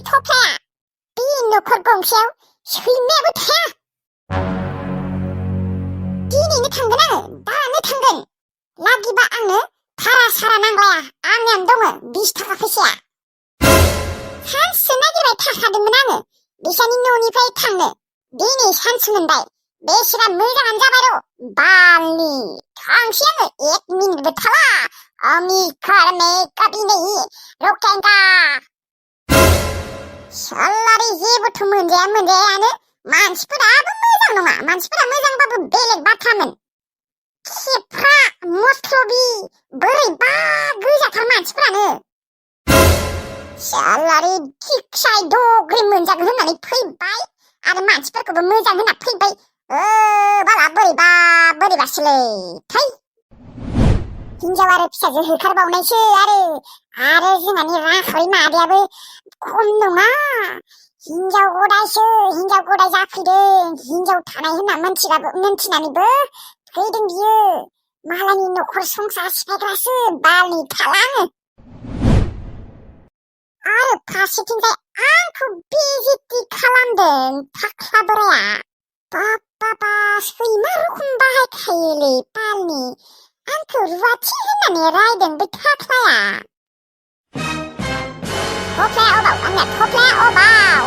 थफ्लाया बे नखर गंसेयाव सैमायाबो थाया। दिनैनो थांगोन आङो, दानो थांगोन। लागिबा आंनो भारा सारा नांलाया, आंनियानो दङ 20 थाखा फैसाया। सानसे नागिरबाय थाखादोंमोन आङो बिसानि न'निफ्राय थांनो, दिनै सानसे मोनबाय। बेसेबा मोजाङानो जाबाय र'। बालनि थांसै आङो, 1 मिनिटबो थाला। अमी घर में कभी नहीं रुकेगा। सालारि जेबोथ' मोनजायानो। मानसिफोराबो मोजां नङा, मानसिफोरा मोजांबाबो बेलेग बाथ्रामोन। खेफ्रा मस्लबि बोरैबा गोजाथार मानसिफोरानो। सालारि थिगसाय दग्रि मोनजागोन होननानै फैबाय आरो मानसिफोरखौबो मोजां होनना फैबाय। बाला बोरैबासोलै थै। हिनजाव आरो फिसाजो होखारबावनायसो आरो जोंहानि राखावरि मादैयाबो खम नङा। हिनजाव गदाय जाफैदों। हिनजाव थानाय होनना मोनथिनानैबो फैदों बियो। मालायनि नखर संसार सिफायग्रासो बालनि थालाङो। आरो फारसेथिंजाय आंखौ बेजिति खालामदों फाख्ला बोराया। बाबा सैमा रखम बाहायखायोलै बालनि। आंखौ रुवाथि होननानै रायदों बे फाख्लाया। थफ्लाया अबाव? आंना थफ्लाया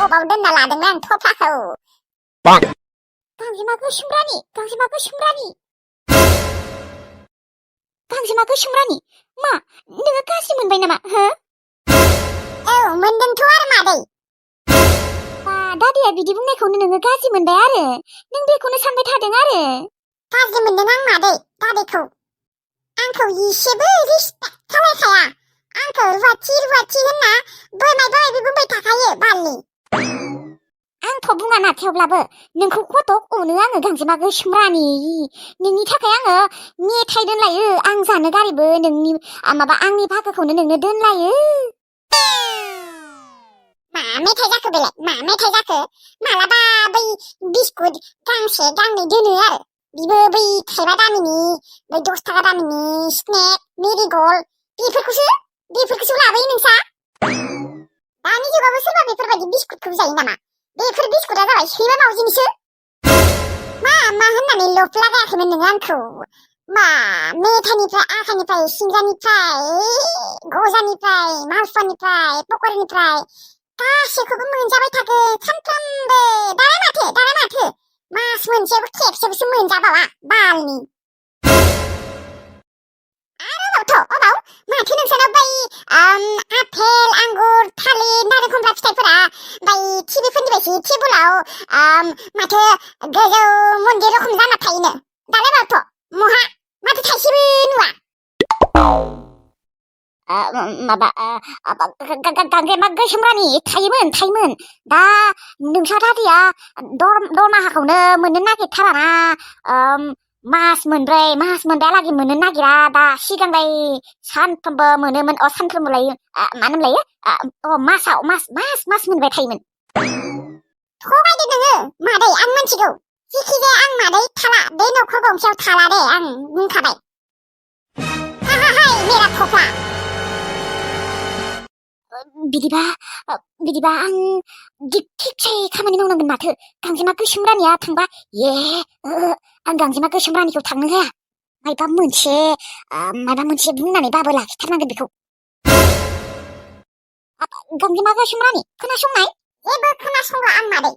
अबाव दोनना लादोंमोन आं थफ्लाखौ? गांजेमा गोसोमरानि मा नोङो गाज्रि मोनबाय नामा? हो? औ मोनदोंथ' आरो मादै। दादाया बिदि बुंनायखौनो नोङो गाज्रि मोनबाय आरो? नों बेखौनो सानबाय थादों आरो? गाज्रि मोनदों आं मादै, दादैखौ। आंखौ इसेबो रिसपेक्ट खालायखाया। आंखौ रुवाथि होनना बोरमाय बुंबाय थाखायो बालनि। आंथ' बुङाना, थेवब्लाबो नोंखौ खथ'क अनो आङो गांजेमा गोसोमरानि। नोंनि थाखाय आङो मेथाइ दोनलायो, आं जानो गारैबो नोंनि आंनि भागोखौनो नोंनो दोनलायो। मा मेथाइ जाखो बेलाय? मा मेथाइ जाखो? मालाबा बै बिस्कुट गांसे गांनै दोनो आरो बिबो बै 5 दामिनि, बै 10 थाखा दामिनि स्नेक मेरिगल्ड बेफोरखौसो लाबोयो नोंसा? दानि जुगावबो सोरबा बेफोरबायदि बिस्कुटखौ जायो नामा? बेफोर बिस्कुटआ जाबाय सैमा मावजिनिसो। मा होननानै लब लागायाखैमोन नोङो आंखौ? मा मेथाइनिफ्राय, आखाइनिफ्राय, सिंग्रानिफ्राय, गजानिफ्राय, मालपुवानिफ्राय, पकरिनिफ्राय गासैखौबो मोनजाबाय थागोन सानफ्रामबो। दालाय माथो मास मोनसेयावबो खेबसेबोसो मोनजाबावा बालनि। अबाव माथो नोंसानाव बै आपेल, आंगुर, थालिर, नारेंखमला फिथाइफोरा बै टिभिफोरनि बायदि टेबुलाव माथो गोजौ मन्दिर रखम जाना थायोनो? दालाय महा माथो थाइसेबो नुवा? गांजेमा गोसोमरानि थायोमोन। दा नोंसा दादिया दरमाहाखौनो मोननो नागिरथाराना। मास मोनबायालागै मोननो नागिरा। दा सिगांलाय सानफ्रोमबो मोनोमोन। सानफ्रोमबो लायो, मा नामलायो? मास मोनबाय थायोमोन। थगायदो नोङो मादै, आं मोनथिगौ। जिखिजाया आं मादै थाला, बे नखर गंसेयाव थाला दे, आं बुंखाबाय। हाय मेरा थफ्ला। बिदिबा आं थिगसे खामानि मावनांगोन माथो। गांजेमा गोसोमरानिया थांबा आं गांजेमा गोसोमरानिखौ थांनो होआ। माबा मोनसे बुंनानैबाबो लाखिथारनांगोन बेखौ। गांजेमा गोसोमरानि खोनासंनाय। जेबो खोनासंला आं मादै।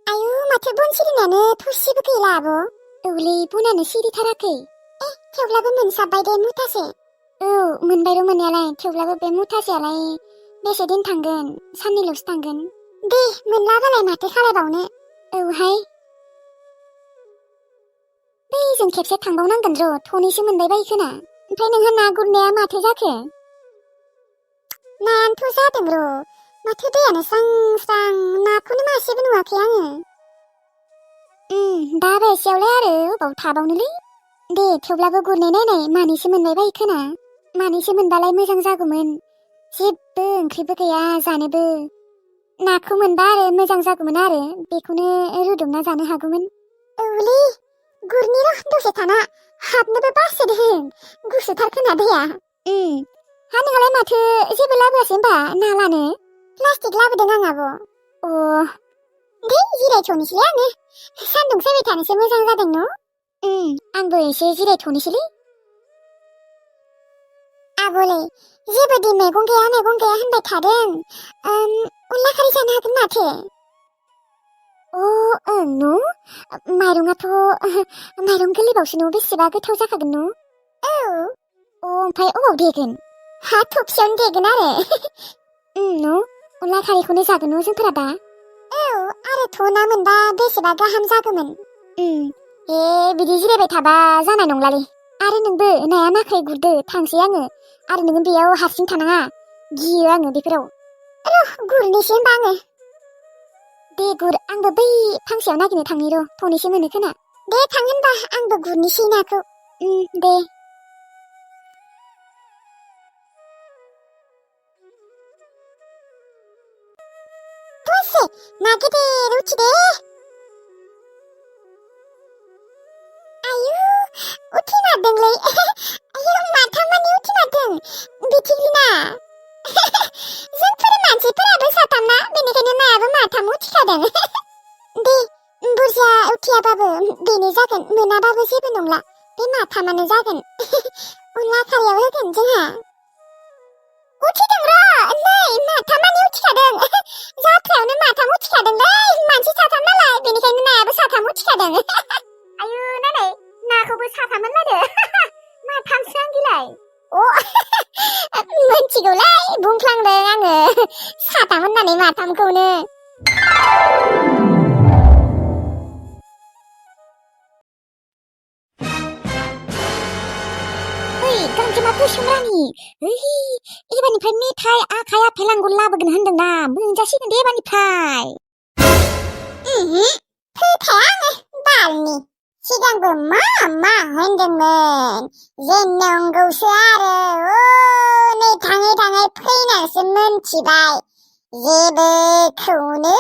आयु माथो बन सिरिनायानो थसेबो गैला आब'। औलै बनानो सिरिथाराखै। थेवब्लाबो मोनसाबबाय दे मुथासे। औ मोनबाय र' मोननायालाय, थेवब्लाबो बे मुथासेयालाय बेसे दिन थांगोन? साननैल'सो थांगोन। दे मोनलाबालाय माथो खालायबावनो। औहाय बैजों खेबसे थांबावनांगोन र', थनैसो मोनबाय बायो खोना। ओमफ्राय नोंहा ना गुरनाया माथो जाखो? नायानोथ' जादों र', माथो दैयानो स्रां नाखौनो मासेबो नुवाखै आङो। दा बायसेयावलाय आरो अबाव थाबावनोलै। दे थेवब्लाबो गुरनाय नायनाय मानैसो मोनबाय बायो खोना। मानैसो मोनबालाय मोजां जागौमोन। जेबो ओंख्रिबो गैया जानोबो। नाखौ मोनबा आरो मोजां जागौमोन आरो, बेखौनो रुदुमना जानो हागौमोन। औलै गुरनि र' दसे थाना, हाबनोबो बासोदों, गुसुथार खोना दैया। हा नोंहालाय माथो जेबो लाबोआसै होमबा ना लानो प्लास्टिक लाबोदों आं आब' अ दे जिरायथ'नोसैलै आङो सान्दुं फैबाय थानोसो मोजां जादों न' आंबो एसे जिरायथ'नोसैलै आब'लै जेबो दि मैगं गैया होनबाय थादों अनला खारै जानो हागोन माथो न' माइरङाथ' माइरं गोरलैबावसो न' बेसेबा गोथाव जाखागोन न' औ ओमफ्राय अबाव देगोन हा थबसेयावनो देगोन आरो न' अनला खारैखौनो जागोन न' जोंफोरा दा औ आरो थ' ना मोनबा बेसेबा गाहाम जागौमोन बिदि जिरायबाय थाबा जानाय नंलालै आरो नोंबो नाया नाख्राय गुरदो थांसै आङो आरो नोङो बेयाव हारसिं थानाङा गियो आङो बेफोराव गुरनोसै होमबा आङो दे गुर आंबो बै फांसेयाव नागिरनो थांनि र' थनैसो मोनो खोना दे थां होनबा आंबो गुरनोसै नाखौ दे दसे ना गिदिर उथिदे आयु उथिमारदोंलै आयु माथामानि उथिमारदों बिथिंना जोंफोर मानसिफोराबो साथामना बेनिखायनो नायाबो माथाम उथिखादों दे बुरजा उथियाबाबो बेनो जागोन मोनाबाबो जेबो नंला बे माथामानो जागोन अनला खारैयाव होगोन जोंहा उथिदों र' नै माथामानि उथिखादों जाथ्रायावनो माथाम उथिखादोंलै मानसि साथाम नालाय बेनिखायनो नायाबो साथाम उथिखादों आयु नालाय नाखौबो साथाम होनलायदो माथामसो आंगिलाय मोनथिगौलै बुंफ्लांदों आङो साथाम होननानै माथामखौनो गांजेमा कुसुमरानि एबारनिफ्राय मेथाइ आखाइ आफेल आंगुर लाबोगोन होनदोंना मोनजासिगोन दे एबारनिफ्राय फोथाया आङो बालनि सिगांबो मा होनदोंमोन जे नंगौसो आरो नै थाङै थाङै फैनासो मोनथिबाय जेबोखौनो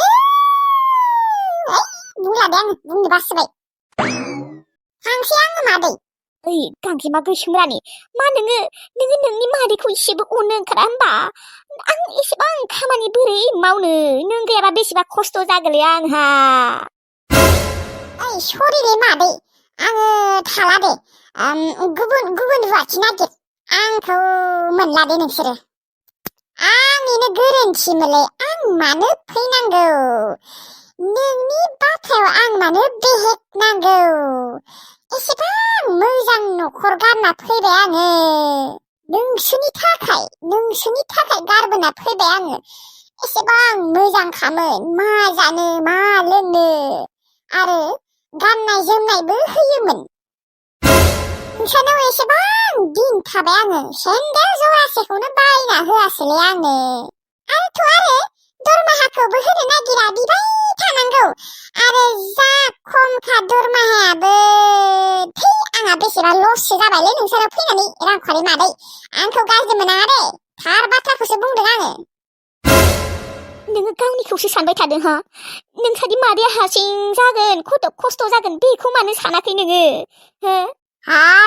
बुंला दे आङो बुंनो बासिबाय थांसै आङो मादै गांजेमा गोसोमरानि मा नोङो नोंनि मादैखौ एसेबो अननो ओंखारा होनबा आं एसेबां खामानि बोरै मावनो नों गैयाबा बेसेबा खस्थ' जागोनलै आंहा सरि दे मादै आङो थाला दे गुबुन रुवाथि नागिर आंखौ मोनला दे नोंसोरो आंनिनो गोरोन्थिमोनलै आं मानो फैनांगौ नोंनि बाथ्रायाव आं मानो बेहेकनांगौ एसेबां मोजां न'खर गारना फैबाय आङो नोंसोरनि थाखाय गारबोना फैबाय आङो एसेबां मोजां खामोन मा जानो मा लोंनो आरो गाननाय जोमनायबो होयोमोन नोंसानाव एसेबां दिन थाबाय आङो सेन्देल जरासेखौनो बायना होआसैलै आङो आरो दरमाहाखौबो होनो नागिरा बिबाय थानांगौ आरो जा खमखा दरमाहायाबो थै आंहा बेसेबा लससो जाबायलै नोंसोरो फैनानै रांखावरि मादै आंखौ गाज्रि मोनाङा दे थार बाथ्राखौसो बुंदों आङो नोङो गावनिखौसो सानबाय थादों हा नोंसादि मादैया हारसिं जागोन खस्थ' जागोन बेखौ मानो सानाखै नोङो हो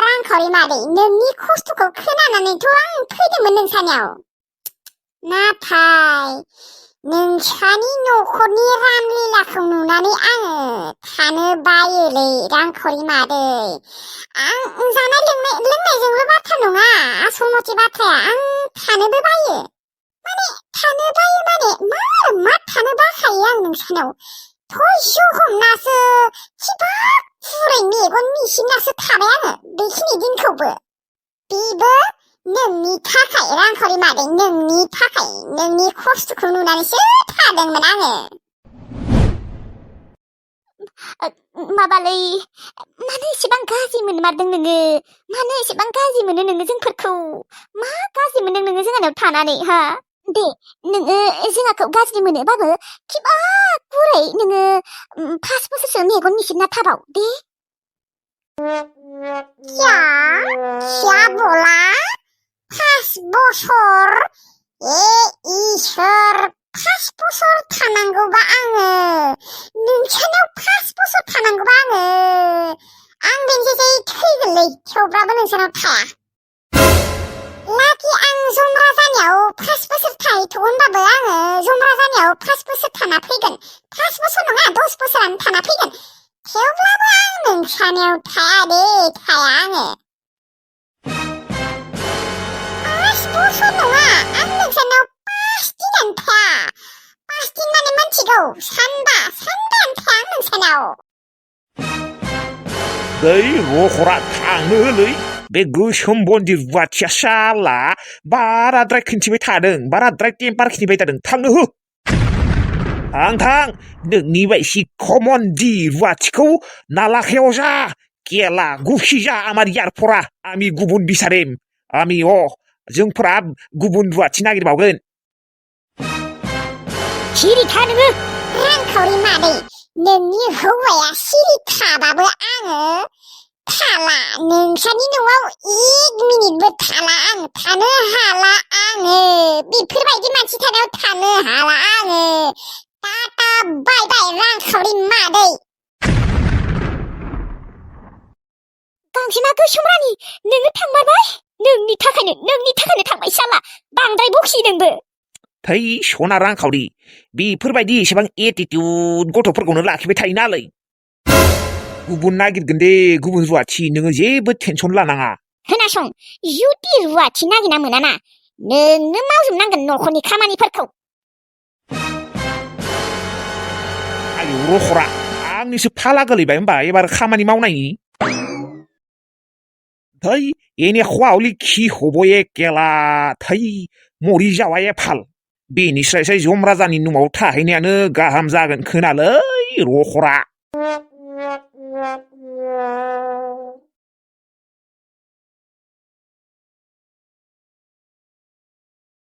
रांखावरि मादै नोंनि खस्थ'खौ खोनानानैथ' आं फैदोंमोन नोंसानियाव नाथाय नोंसानि न'खरनि रामलीलाखौ नुनानै आङो थानो बायोलै रांखावरि मादै आं जानाय लोंनायजोंल' बाथ्रा नङा आसल मथे बाथ्राया आं थानोबो बायो थानो बायो मा थानो बाखायो आं नोंसानाव धैर्य हमनासो सिबां फुरै मेगन मिसिंनासो थाबाय आङो बेखिनि दिनखौबो बेबो नोंनि थाखाय रांखावरि मादै नोंनि थाखाय नोंनि खस्थ'खौ नुनानैसो थादोंमोन आङो माबालै मानो एसेबां गाज्रि मोनमारदों नोङो मानो एसेबां गाज्रि मोनो नोङो जोंफोरखौ मा गाज्रि मोनदों नोङो जोंहानाव थानानै हा दे नोङो जोंहाखौ गाज्रि मोनोबाबो किबा गुरै नोङो 5 बोसोरसो मेगन मिसिबना थाबाव दे क्या बोला 5 बोसोर इसोर 5 बोसोर थानांगौबा आङो नोंसानाव 5 बोसोर थानांगौबा आं बेनिफ्राय थैगोनलै थेवब्लाबो नोंसानाव थाया लाखि आं जमरा जानायाव 5 बोसोर थाहैथ'गोन होनबाबो आङो जमरा जानायाव 5 बोसोर थाना फैगोन 5 बोसोर नङा 10 बोसोरानो थाना फैगोन थेवब्लाबो आं नोंसानियाव थाया दे थाया आङो 5 बोसोर नङा आं नोंसानियाव 5 दिनानो थाया 5 दिन माने मोनथिगौ सानबायानो थाया आं नोंसानियाव दै रखरा थाङोलै बे गोसोम बन्दि रुवाथिया साला बाराद्राय खिन्थिबाय थादों बाराद्राय टेम्पार खिन्थिबाय थादों थांनो हो थां नोंनि बायसि कमन-ডি रुवाथिखौ नालाखायाव যা কেলা গুছি যা আমার ইয়ারপরা আমি গুবুন বিচারেম আমি जोंफोरा गुबुन रुवाथि नागिरबावगोन सिरि था नोङो रांखावरि मादै नोंनि हौवाया सिरि थाबाबो आङो थाला नोंसानि न'आव 1 मिनिटबो थाला आं थानो हाला आङो बेफोरबायदि मानसि थानायाव थानो हाला आङो टाटा बाय बाय रांखावरि मादै गांजेमा गोसोमरानि नोङो थांबाय नोंनि थाखायनो थांबाय साला बांद्राय बखिदोंबो थै सना रांखावरि बेफोरबायदि एसेबां एटिट्युड गथ'फोरखौनो लाखिबाय थायो नालाय गुबुन नागिरगोन दे गुबुन रुवाथि नोङो जेबो टेनसन लानाङा खोनासं जुदि रुवाथि नागिरना मोनाना नोंनो मावजोबनांगोन न'खरनि खामानिफोरखौ आयौ रखरा आंनिसो फाला गोलैबाय होमबा एबार खामानि मावनायनि थै एने खवावलि खि हबये केला थै मरि जावाये फाल बेनिस्रायसाय जमराजानि न'आव थाहैनायानो गाहाम जागोन खोनालै रखरा